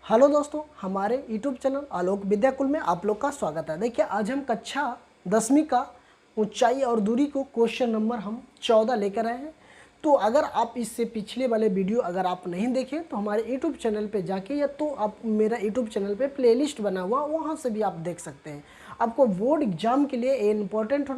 Hello दोस्तों, हमारे YouTube channel आलोक विद्याकुल में आप लोग का स्वागत है। देखिए, आज हम कक्षा 10वीं का ऊंचाई और दूरी को क्वेश्चन नंबर हम 14 लेकर आए हैं। तो अगर आप इससे पिछले वाले वीडियो अगर आप नहीं देखें तो हमारे YouTube चैनल पे जाके या तो आप मेरा YouTube चैनल पे प्लेलिस्ट बना हुआ वहाँ से भी आप देख सकते हैं। आपको बोर्ड एग्जाम के लिए इम्पोर्टेंट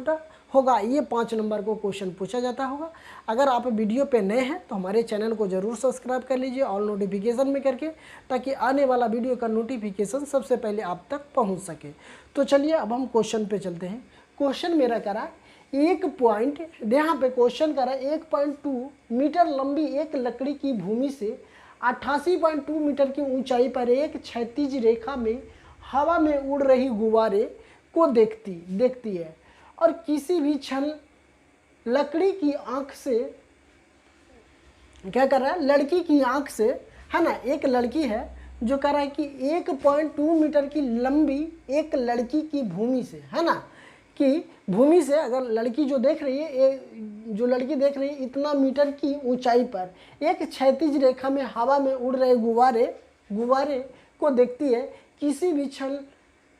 होगा, ये 5 नंबर को क्वेश्चन पूछा जाता होगा। अगर आप वीडियो पे नए हैं तो हमारे चैनल को ज़रूर सब्सक्राइब कर लीजिए ऑल नोटिफिकेशन में करके, ताकि आने वाला वीडियो का नोटिफिकेशन सबसे पहले आप तक पहुंच सके। तो चलिए अब हम क्वेश्चन पे चलते हैं। क्वेश्चन मेरा करा यहाँ पे क्वेश्चन करा 1.2 मीटर लंबी एक लकड़ी की भूमि से 88.2 मीटर की ऊंचाई पर एक क्षैतिज रेखा में हवा में उड़ रही गुब्बारे को देखती है और किसी भी क्षण लकड़ी की आंख से क्या कर रहा है, लड़की की आंख से, है ना, एक लड़की है जो कर रहा है कि 1.2 मीटर की लंबी एक लड़की की भूमि से, है ना, कि भूमि से अगर लड़की जो देख रही है, जो लड़की देख रही है इतना मीटर की ऊंचाई पर एक क्षैतिज रेखा में हवा में उड़ रहे गुब्बारे को देखती है। किसी भी क्षण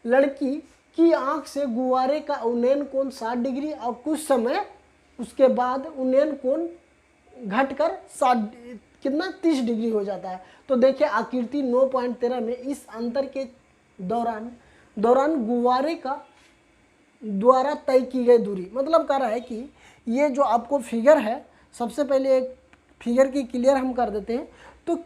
लड़की की आंख से गुब्बारे का उन्नयन कोण 60 डिग्री और कुछ समय उसके बाद उन्नयन कोण घटकर 30 डिग्री हो जाता है। तो देखिए आकृति 9.13 में इस अंतर के दौरान गुब्बारे का द्वारा तय की गई दूरी, मतलब कह रहा है कि ये जो आपको फिगर है, सबसे पहले एक फिगर की क्लियर हम कर देते हैं। तो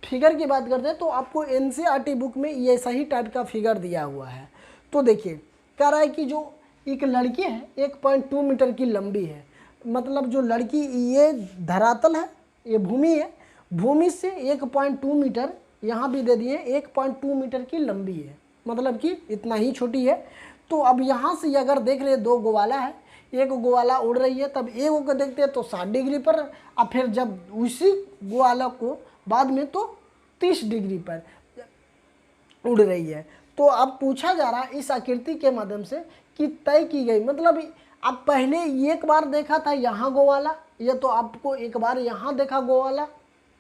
फिगर की बात करते हैं तो आपको NCERT बुक में ये ऐसा ही टाइप का फिगर दिया हुआ है। तो देखिए कह रहा है कि जो एक लड़की है 1.2 मीटर की लंबी है, मतलब जो लड़की, ये धरातल है, ये भूमि है, भूमि से 1.2 मीटर यहाँ भी दे दिए 1.2 मीटर की लंबी है, मतलब कि इतना ही छोटी है। तो अब यहाँ से अगर देख रहे हैं दो गोवाला है, एक गोवाला उड़ रही है, तब एक को देखते हैं तो 60 डिग्री पर, और फिर जब उसी गोवाला को बाद में तो 30 डिग्री पर उड़ रही है। तो अब पूछा जा रहा है इस आकृति के माध्यम से कि तय की गई, मतलब अब पहले एक बार देखा था यहाँ गोवाला, ये तो आपको एक बार यहाँ देखा गोवाला,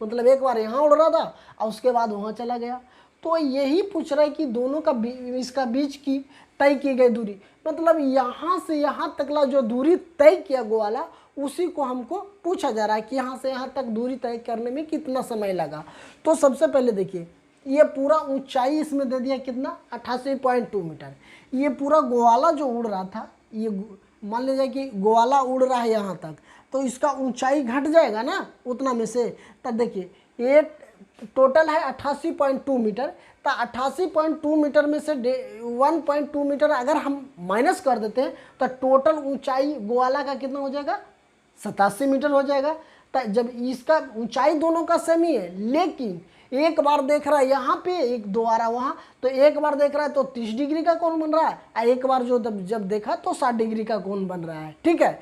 मतलब एक बार यहाँ उड़ रहा था और उसके बाद वहाँ चला गया। तो यही पूछ रहा है कि दोनों का इसका बीच की तय की गई दूरी, मतलब यहाँ से यहाँ तकला जो दूरी तय किया गोवाला, उसी को हमको पूछा जा रहा है कि यहाँ से यहाँ तक दूरी तय करने में कितना समय लगा। तो सबसे पहले देखिए ये पूरा ऊंचाई इसमें दे दिया कितना, 88.2 मीटर। ये पूरा गोवाला जो उड़ रहा था, ये मान लीजिए कि गोवाला उड़ रहा है यहाँ तक, तो इसका ऊंचाई घट जाएगा ना उतना में से। तब देखिए ये टोटल है 88.2 मीटर, तो 88.2 मीटर में से 1.2 मीटर अगर हम माइनस कर देते हैं तो टोटल ऊंचाई गोवाला का कितना हो जाएगा, 87 मीटर हो जाएगा। तो जब इसका ऊंचाई दोनों का सेम ही है, लेकिन एक बार देख रहा है यहाँ पे, एक दोबारा वहाँ, तो एक बार देख रहा है तो 30 डिग्री का कोण बन रहा है, और एक बार जो जब देखा तो 60 डिग्री का कोण बन रहा है। ठीक है,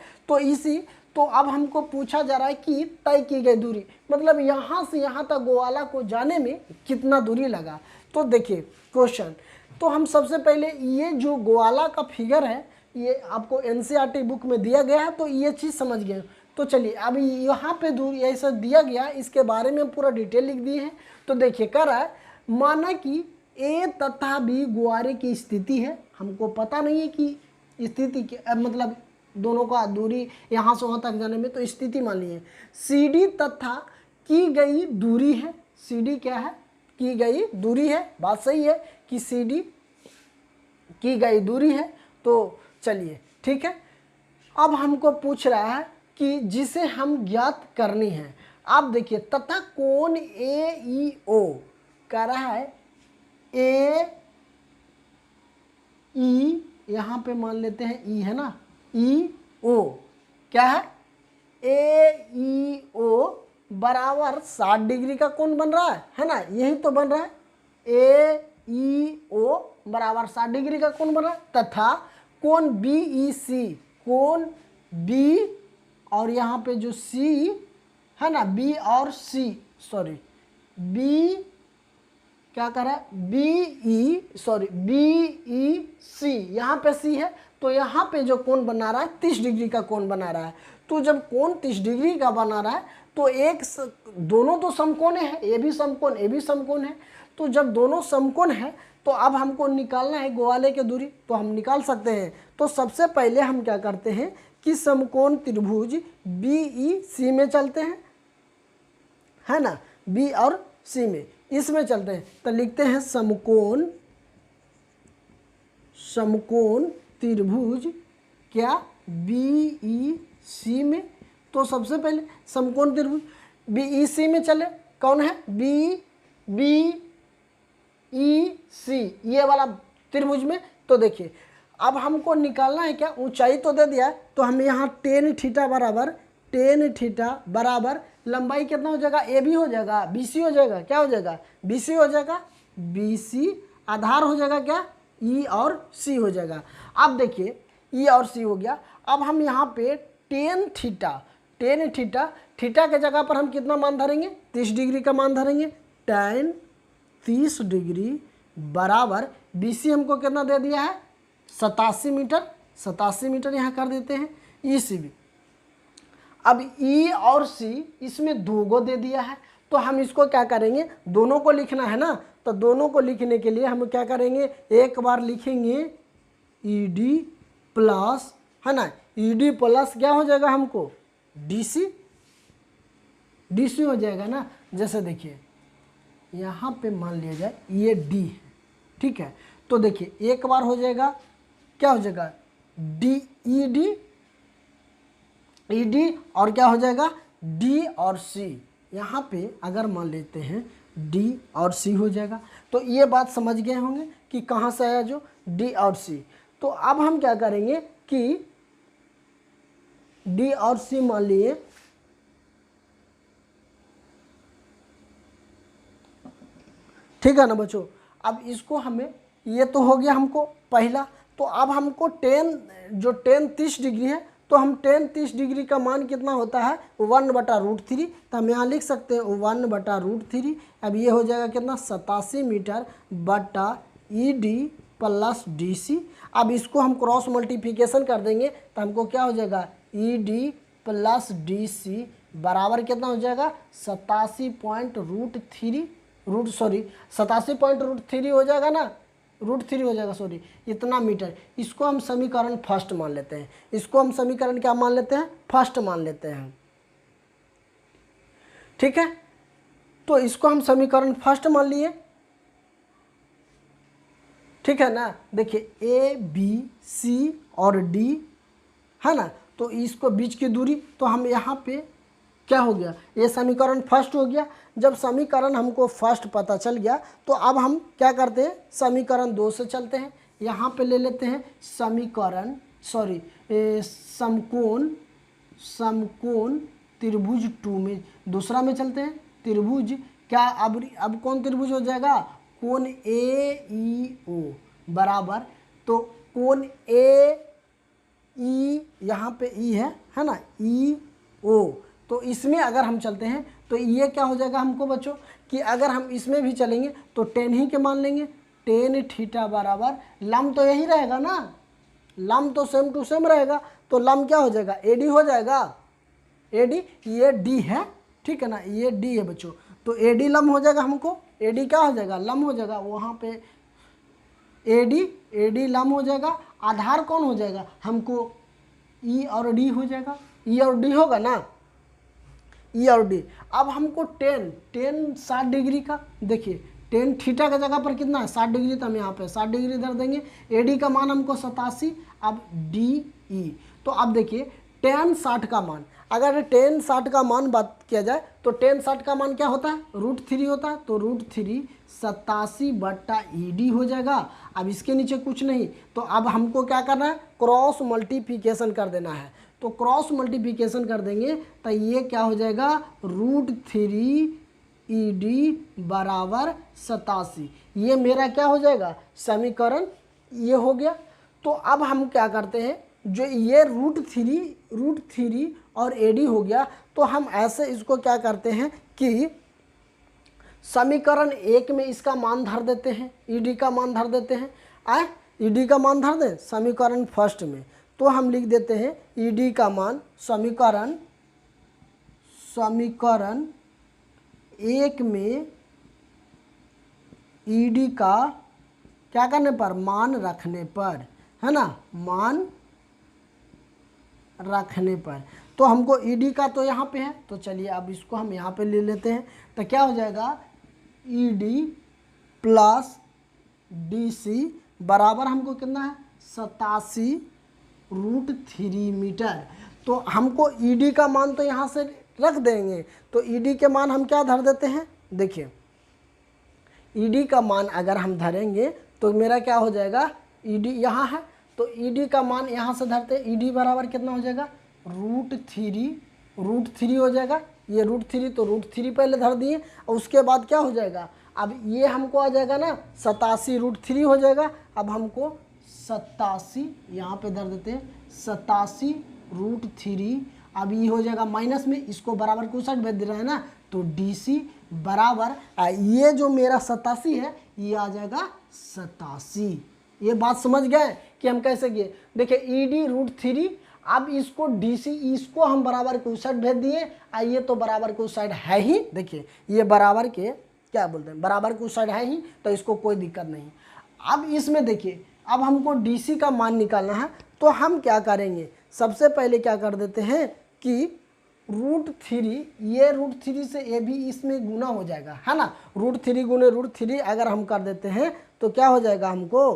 तो अब हमको पूछा जा रहा है कि तय की गई दूरी, मतलब यहाँ से यहाँ तक गोवाला को जाने में कितना दूरी लगा। तो देखिए क्वेश्चन, तो हम सबसे पहले ये जो गोवाला का फिगर है ये आपको NCERT बुक में दिया गया है, तो ये चीज़ समझ गए। तो चलिए अभी यहाँ पे दूरी ऐसा दिया गया, इसके बारे में पूरा डिटेल लिख दिए हैं। तो देखिए कह रहा है, माना कि A तथा B गुब्बारे की स्थिति है, हमको पता नहीं है कि स्थिति मतलब दोनों का दूरी यहाँ से वहाँ तक जाने में, तो स्थिति मान लीजिए CD तथा की गई दूरी है, CD क्या है, की गई दूरी है, बात सही है कि CD की गई दूरी है। तो चलिए ठीक है, अब हमको पूछ रहा है कि जिसे हम ज्ञात करनी है। आप देखिए तथा कोण AEO कह रहा है, AE यहाँ पे मान लेते हैं E है ना, EO क्या है, AEO बराबर 60 डिग्री का कोण बन रहा है ना, यही तो बन रहा है, AEO बराबर 60 डिग्री का कोण बन रहा है। तथा कोण BEC, कोण B और यहाँ पे जो C है ना, B और C, सॉरी B क्या कर रहा है, BEC, यहाँ पे C है, तो यहाँ पे जो कोण बना रहा है 30 डिग्री का कोण बना रहा है। तो जब कोण 30 डिग्री का बना रहा है तो दोनों तो समकोण है, ये भी समकोण, ये भी समकोण है, तो जब दोनों समकोण है तो अब हमको निकालना है गोवाले की दूरी, तो हम निकाल सकते हैं। तो सबसे पहले हम क्या करते हैं कि समकोण त्रिभुज BEC में चलते हैं, है ना, B और C में, इसमें चलते हैं। तो लिखते हैं समकोण त्रिभुज क्या BEC में। तो सबसे पहले समकोण त्रिभुज BEC में चले, कौन है BEC, ये वाला त्रिभुज में। तो देखिए अब हमको निकालना है क्या, ऊंचाई तो दे दिया है, तो हम यहाँ tan थीटा बराबर लंबाई कितना हो जाएगा, AB हो जाएगा, BC हो जाएगा, क्या हो जाएगा, BC हो जाएगा, BC आधार हो जाएगा क्या, E और C हो जाएगा। अब देखिए E और C हो गया। अब हम यहाँ पे tan थीटा के जगह पर हम कितना मान धरेंगे, 30 डिग्री का मान धरेंगे। tan 30 डिग्री बराबर BC हमको कितना दे दिया है, 87 मीटर यहाँ कर देते हैं। ECB, अब E और C इसमें 2 गो दे दिया है, तो हम इसको क्या करेंगे, दोनों को लिखना है ना, तो दोनों को लिखने के लिए हम क्या करेंगे, एक बार लिखेंगे ED प्लस, है ना, ED प्लस क्या हो जाएगा हमको DC हो जाएगा ना। जैसे देखिए यहाँ पे मान लिया जाए ये D है, ठीक है, तो देखिए एक बार हो जाएगा, क्या हो जाएगा ED और क्या हो जाएगा D और C। यहाँ पे अगर मान लेते हैं D और C हो जाएगा, तो ये बात समझ गए होंगे कि कहाँ से आया जो D और C। तो अब हम क्या करेंगे कि D और C मान लिए, ठीक है ना बच्चों। अब इसको हमें, ये तो हो गया हमको पहला, तो अब हमको tan 30 डिग्री है, तो हम tan 30 डिग्री का मान कितना होता है 1/√3, तो हम यहाँ लिख सकते हैं 1/√3। अब ये हो जाएगा कितना 87 मीटर बटा ED प्लस DC। अब इसको हम क्रॉस मल्टीप्लिकेशन कर देंगे तो हमको क्या हो जाएगा ED प्लस DC बराबर कितना हो जाएगा 87.√3 हो जाएगा ना, √3 हो जाएगा, सॉरी, इतना मीटर। इसको हम समीकरण फर्स्ट मान लेते हैं, इसको हम समीकरण क्या मान लेते हैं, फर्स्ट मान लेते हैं, ठीक है। तो इसको हम समीकरण फर्स्ट मान लिए, ठीक है ना। देखिए A B C और D है ना, तो इसको बीच की दूरी, तो हम यहाँ पे क्या हो गया, ये समीकरण फर्स्ट हो गया। जब समीकरण हमको फर्स्ट पता चल गया तो अब हम क्या करते हैं, समीकरण 2 से चलते हैं। यहाँ पे ले लेते हैं समकोण त्रिभुज 2 में, दूसरा में चलते हैं त्रिभुज क्या, अब कौन त्रिभुज हो जाएगा, कोण AEO बराबर, तो कोण AE यहाँ पे E है ना, EO, तो इसमें अगर हम चलते हैं तो ये क्या हो जाएगा हमको बच्चों कि अगर हम इसमें भी चलेंगे तो tan ही के मान लेंगे, tan थीटा बराबर, लम तो यही रहेगा ना, लम तो सेम टू सेम रहेगा, तो लम क्या हो जाएगा AD हो जाएगा, AD, ये D है, ठीक है ना, ये D है बच्चों, तो AD लम हो जाएगा हमको, AD क्या हो जाएगा लम हो जाएगा, वहाँ पे AD लम हो जाएगा। आधार कौन हो जाएगा हमको E और D हो जाएगा, E और D होगा ना, E और D। अब हमको tan 60 डिग्री का, देखिए tan थीटा का जगह पर कितना है 60 डिग्री, तो हम यहाँ पे 60 डिग्री धर देंगे। AD का मान हमको 87, अब DE, तो अब देखिए tan 60 का मान, अगर tan 60 का मान बात किया जाए तो tan 60 का मान क्या होता है √3 होता है, तो √3 87/ED हो जाएगा। अब इसके नीचे कुछ नहीं, तो अब हमको क्या करना है, क्रॉस मल्टीप्लिकेशन कर देना है, तो क्रॉस मल्टीप्लिकेशन कर देंगे तो ये क्या हो जाएगा √3 ED बराबर 87, ये मेरा क्या हो जाएगा समीकरण, ये हो गया। तो अब हम क्या करते हैं, जो ये √3 और AD हो गया, तो हम ऐसे इसको क्या करते हैं कि समीकरण 1 में इसका मान धर देते हैं, ED का मान धर देते हैं, ED का मान धर दें समीकरण फर्स्ट में, तो हम लिख देते हैं ED का मान, समीकरण 1 में ईडी का क्या करने पर, मान रखने पर, है ना, मान रखने पर। तो हमको ईडी का तो यहाँ पे है, तो चलिए अब इसको हम यहाँ पे ले लेते हैं। तो क्या हो जाएगा, ईडी प्लस डीसी बराबर हमको कितना है, 87√3 मीटर। तो हमको ईडी का मान तो यहाँ से रख देंगे, तो ईडी के मान हम क्या धर देते हैं, देखिए ईडी का मान अगर हम धरेंगे तो मेरा क्या हो जाएगा, ईडी यहाँ है तो ईडी का मान यहाँ से धरते हैं, ईडी बराबर कितना हो जाएगा, √3 हो जाएगा। ये √3 तो √3 पहले धर दिए, और उसके बाद क्या हो जाएगा, अब ये हमको आ जाएगा ना 87√3 हो जाएगा। अब हमको 87 यहाँ पे धर देते हैं, 87√3। अब ये हो जाएगा माइनस में, इसको बराबर को साइड भेज दे रहा है ना, तो DC बराबर ये जो मेरा 87 है ये आ जाएगा 87। ये बात समझ गए कि हम कैसे किए। देखिए ईडी √3, अब इसको DC इसको हम बराबर के उस साइड भेज दिए, ये तो बराबर के उस साइड है ही, देखिए ये बराबर के क्या बोलते हैं, बराबर के उस साइड है ही, तो इसको कोई दिक्कत नहीं। अब इसमें देखिए अब हमको DC का मान निकालना है, तो हम क्या करेंगे, सबसे पहले क्या कर देते हैं कि √3, ये √3 से ये भी इसमें गुना हो जाएगा, है ना, √3 गुने √3 अगर हम कर देते हैं तो क्या हो जाएगा हमको,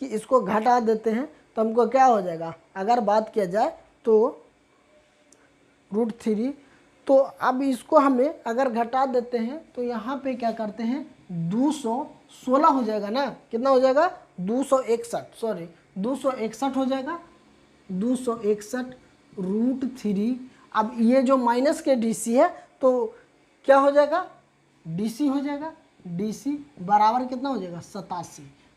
कि इसको घटा देते हैं तो हमको क्या हो जाएगा, अगर बात किया जाए तो √3, तो अब इसको हमें अगर घटा देते हैं तो यहाँ पे क्या करते हैं 216 हो जाएगा ना, कितना हो जाएगा 261 हो जाएगा, 261√3। अब ये जो माइनस के DC है तो क्या हो जाएगा, DC हो जाएगा, DC बराबर कितना हो जाएगा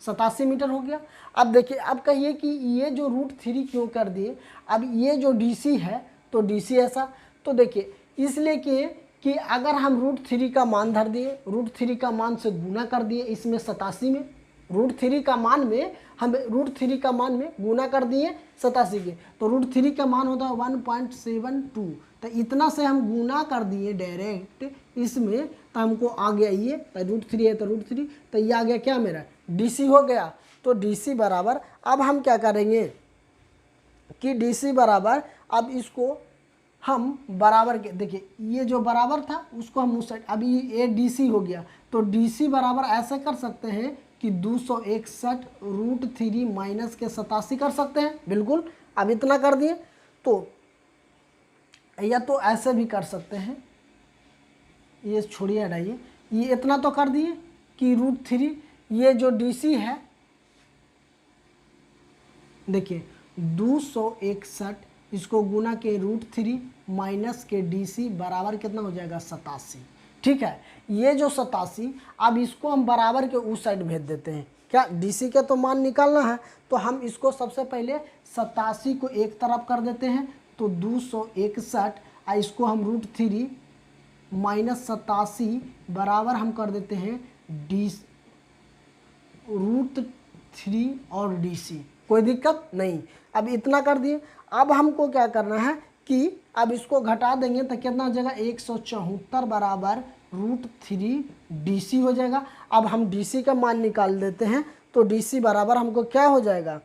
87 मीटर हो गया। अब देखिए अब कहिए कि ये जो √3 क्यों कर दिए, अब ये जो DC है तो DC ऐसा, तो देखिए इसलिए कि अगर हम √3 का मान धर दिए, √3 का मान से गुना कर दिए इसमें 87 में, √3 का मान में हम √3 का मान में गुना कर दिए 87 के, तो √3 का मान होता है 1.72, तो इतना से हम गुना कर दिए डायरेक्ट इसमें, तो हमको आ गया ये, तो √3 है तो √3, तो ये आ गया क्या मेरा DC हो गया। तो DC बराबर अब हम क्या करेंगे कि DC बराबर अब इसको हम बराबर के, देखिए ये जो बराबर था उसको हम उस साइड, अभी ये DC हो गया, तो DC बराबर ऐसे कर सकते हैं कि 261√3 माइनस के 87 कर सकते हैं, बिल्कुल। अब इतना कर दिए, तो या तो ऐसे भी कर सकते हैं, ये छोड़िए हटाइए, ये इतना तो कर दिए कि √3 ये जो DC है, देखिए 261 इसको गुना के √3 माइनस के DC बराबर कितना हो जाएगा 87, ठीक है। ये जो 87, अब इसको हम बराबर के उस साइड भेज देते हैं, क्या DC के तो मान निकालना है, तो हम इसको सबसे पहले 87 को एक तरफ कर देते हैं, तो 261, इसको हम √3 माइनस 87 बराबर हम कर देते हैं √3 और DC, कोई दिक्कत नहीं। अब इतना कर दिए, अब हमको क्या करना है कि अब इसको घटा देंगे तो कितना हो जाएगा 174 बराबर √3 DC हो जाएगा। अब हम DC का मान निकाल देते हैं, तो DC बराबर हमको क्या हो जाएगा,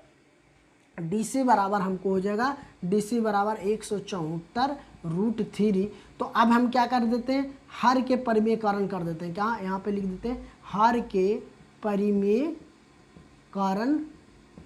DC बराबर हमको हो जाएगा DC बराबर 174√3। तो अब हम क्या कर देते हैं, हर के परिमेयकरण कर देते हैं, क्या यहाँ पे लिख देते हैं, हर के परिमेयकरण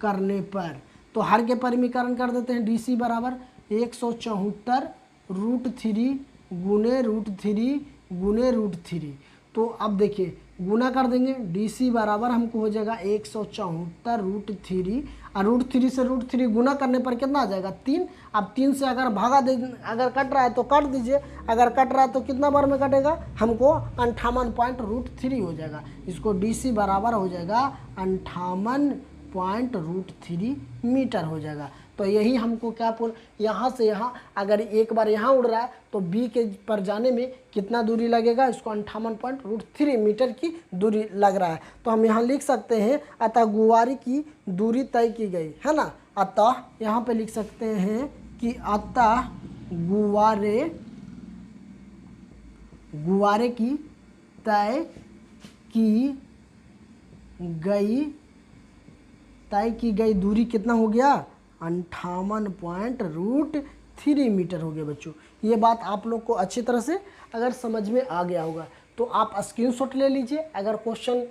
करने पर, तो हर के परिमेयकरण कर देते हैं, DC बराबर 174√3 गुने √3 गुने √3। तो अब देखिए गुना कर देंगे, DC बराबर हमको हो जाएगा 174√3, और √3 से √3 गुना करने पर कितना आ जाएगा 3। अब 3 से अगर भागा दे, अगर कट रहा है तो काट दीजिए, अगर कट रहा है तो कितना बार में कटेगा, हमको 58.√3 हो जाएगा। इसको DC बराबर हो जाएगा 58.√3 मीटर हो जाएगा। तो यही हमको क्या यहाँ से यहाँ अगर एक बार यहाँ उड़ रहा है तो B के पर जाने में कितना दूरी लगेगा, इसको 58.√3 मीटर की दूरी लग रहा है। तो हम यहाँ लिख सकते हैं अतः गुब्बारे की दूरी तय की गई है ना, अतः यहाँ पे लिख सकते हैं कि अतः गुब्बारे की तय की गई तय की गई दूरी कितना हो गया 58.3 मीटर हो गया बच्चों। ये बात आप लोग को अच्छी तरह से अगर समझ में आ गया होगा तो आप स्क्रीनशॉट ले लीजिए। अगर क्वेश्चन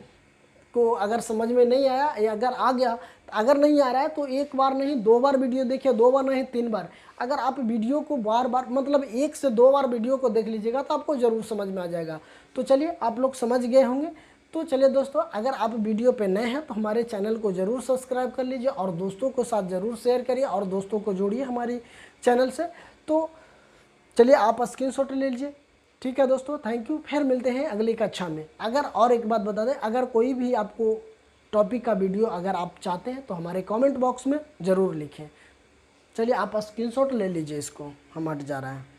को अगर समझ में नहीं आया या अगर आ गया, अगर नहीं आ रहा है तो एक बार नहीं 2 बार वीडियो देखिए, 2 बार नहीं 3 बार। अगर आप वीडियो को बार बार मतलब 1 से 2 बार वीडियो को देख लीजिएगा तो आपको ज़रूर समझ में आ जाएगा। तो चलिए आप लोग समझ गए होंगे। तो चलिए दोस्तों, अगर आप वीडियो पे नए हैं तो हमारे चैनल को ज़रूर सब्सक्राइब कर लीजिए और दोस्तों के साथ ज़रूर शेयर करिए और दोस्तों को जोड़िए हमारी चैनल से। तो चलिए आप स्क्रीनशॉट ले लीजिए। ठीक है दोस्तों, थैंक यू। फिर मिलते हैं अगली कक्षा में। अगर और एक बात बता दें, अगर कोई भी आपको टॉपिक का वीडियो अगर आप चाहते हैं तो हमारे कमेंट बॉक्स में ज़रूर लिखें। चलिए आप स्क्रीनशॉट ले लीजिए, इसको हम हट जा रहा है।